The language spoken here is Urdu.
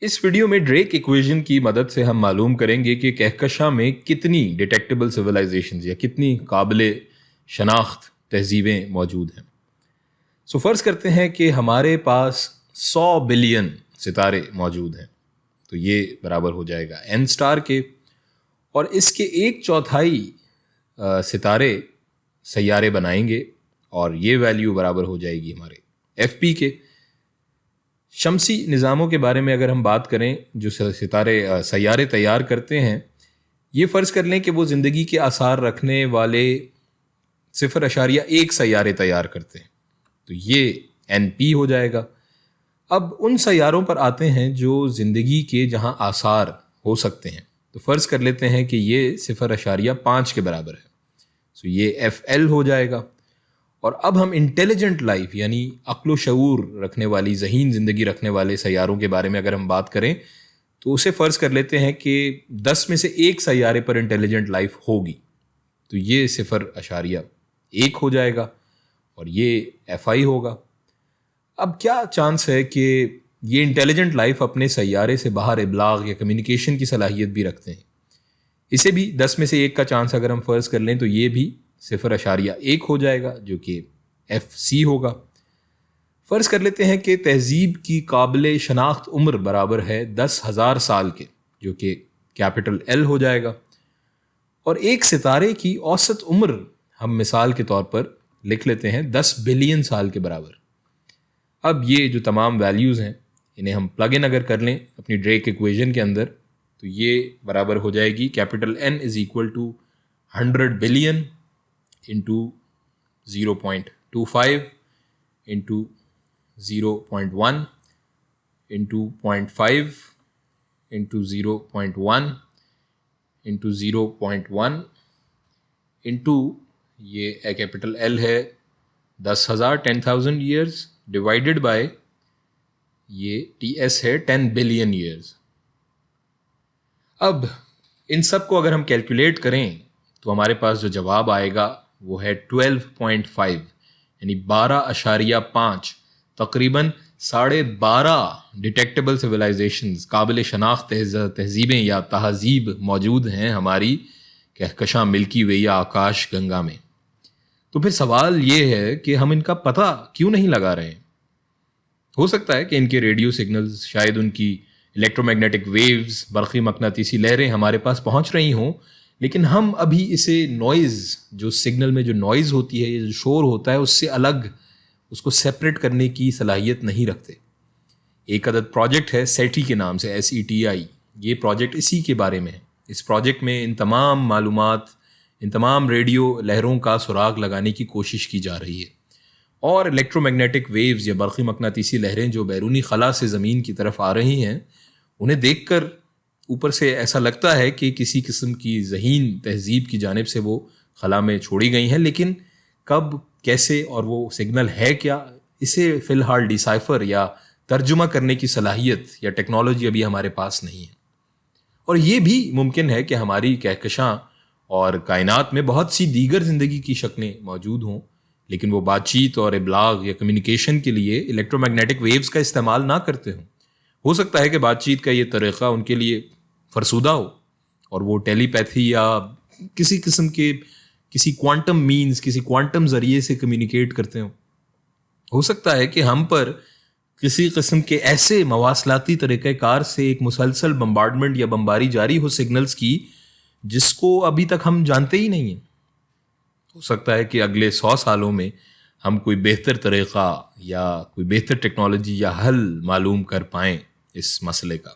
اس ویڈیو میں ڈریک ایکویژن کی مدد سے ہم معلوم کریں گے کہ کہکشاں میں کتنی ڈیٹیکٹیبل سویلائزیشنز یا کتنی قابل شناخت تہذیبیں موجود ہیں. فرض کرتے ہیں کہ ہمارے پاس 100 بلین ستارے موجود ہیں، تو یہ برابر ہو جائے گا n اسٹار کے، اور اس کے 1/4 ستارے سیارے بنائیں گے، اور یہ ویلیو برابر ہو جائے گی ہمارے ایف پی کے. شمسی نظاموں کے بارے میں اگر ہم بات کریں جو سیارے تیار کرتے ہیں، یہ فرض کر لیں کہ وہ زندگی کے آثار رکھنے والے 0.1 سیارے تیار کرتے ہیں، تو یہ این پی ہو جائے گا. اب ان سیاروں پر آتے ہیں جو زندگی کے جہاں آثار ہو سکتے ہیں، تو فرض کر لیتے ہیں کہ یہ 0.5 کے برابر ہے، تو یہ ایف ایل ہو جائے گا. اور اب ہم انٹیلیجنٹ لائف یعنی عقل و شعور رکھنے والی ذہین زندگی رکھنے والے سیاروں کے بارے میں اگر ہم بات کریں تو اسے فرض کر لیتے ہیں کہ 10 میں سے 1 سیارے پر انٹیلیجنٹ لائف ہوگی، تو یہ 0.1 ہو جائے گا اور یہ ایف آئی ہوگا. اب کیا چانس ہے کہ یہ انٹیلیجنٹ لائف اپنے سیارے سے باہر ابلاغ یا کمیونیکیشن کی صلاحیت بھی رکھتے ہیں؟ اسے بھی 10 میں سے 1 کا چانس اگر ہم فرض کر لیں تو یہ بھی 0.1 ہو جائے گا، جو کہ ایف سی ہوگا. فرض کر لیتے ہیں کہ تہذیب کی قابل شناخت عمر برابر ہے 10,000 سال کے، جو کہ کیپٹل ایل ہو جائے گا. اور ایک ستارے کی اوسط عمر ہم مثال کے طور پر لکھ لیتے ہیں 10 بلین سال کے برابر. اب یہ جو تمام ویلیوز ہیں انہیں ہم پلگ ان اگر کر لیں اپنی ڈریک ایکویژن کے اندر، تو یہ برابر ہو جائے گی capital N is equal to 100 billion into 0.25 into 0.1 into 0.5 into 0.1 into 0.1 into یہ کیپٹل ایل ہے 10,000 ایئرز ڈیوائڈیڈ بائی یہ ٹی ایس ہے 10 بلین ایئرز. اب ان سب کو اگر ہم کیلکولیٹ کریں تو ہمارے پاس جو جواب آئے گا وہ ہے 12.5 یعنی 12.5، تقریباً 12.5 ڈیٹیکٹیبل سویلائزیشنز قابل شناخت تہذیبیں یا تہذیب موجود ہیں ہماری کہکشاں ملکی وے یا آکاش گنگا میں. تو پھر سوال یہ ہے کہ ہم ان کا پتہ کیوں نہیں لگا رہے ہیں؟ ہو سکتا ہے کہ ان کے ریڈیو سگنلز، شاید ان کی الیکٹرو میگنیٹک ویوز، برقی مقناطیسی لہریں ہمارے پاس پہنچ رہی ہوں، لیکن ہم ابھی اسے نوائز، جو سگنل میں جو نوائز ہوتی ہے، یہ جو شور ہوتا ہے، اس سے الگ اس کو سیپریٹ کرنے کی صلاحیت نہیں رکھتے. ایک عدد پروجیکٹ ہے سیٹی کے نام سے، SETI. یہ پروجیکٹ اسی کے بارے میں ہے. اس پروجیکٹ میں ان تمام معلومات، ان تمام ریڈیو لہروں کا سراغ لگانے کی کوشش کی جا رہی ہے، اور الیکٹرو میگنیٹک ویوز یا برقی مقناطیسی لہریں جو بیرونی خلا سے زمین کی طرف آ رہی ہیں، انہیں دیکھ کر اوپر سے ایسا لگتا ہے کہ کسی قسم کی ذہین تہذیب کی جانب سے وہ خلا میں چھوڑی گئی ہیں، لیکن کب، کیسے اور وہ سگنل ہے کیا، اسے فی الحال ڈیسائفر یا ترجمہ کرنے کی صلاحیت یا ٹیکنالوجی ابھی ہمارے پاس نہیں ہے. اور یہ بھی ممکن ہے کہ ہماری کہکشاں اور کائنات میں بہت سی دیگر زندگی کی شکلیں موجود ہوں، لیکن وہ بات چیت اور ابلاغ یا کمیونیکیشن کے لیے الیکٹرو میگنیٹک ویوز کا استعمال نہ کرتے ہوں. ہو سکتا ہے کہ بات چیت کا یہ طریقہ ان کے لیے فرسودہ ہو، اور وہ ٹیلی پیتھی یا کسی قسم کے کسی کوانٹم مینز، کسی کوانٹم ذریعے سے کمیونیکیٹ کرتے ہوں. ہو سکتا ہے کہ ہم پر کسی قسم کے ایسے مواصلاتی طریقہ کار سے ایک مسلسل بمبارڈمنٹ یا بمباری جاری ہو سگنلز کی، جس کو ابھی تک ہم جانتے ہی نہیں ہیں. ہو سکتا ہے کہ اگلے 100 سالوں میں ہم کوئی بہتر طریقہ یا کوئی بہتر ٹیکنالوجی یا حل معلوم کر پائیں اس مسئلے کا.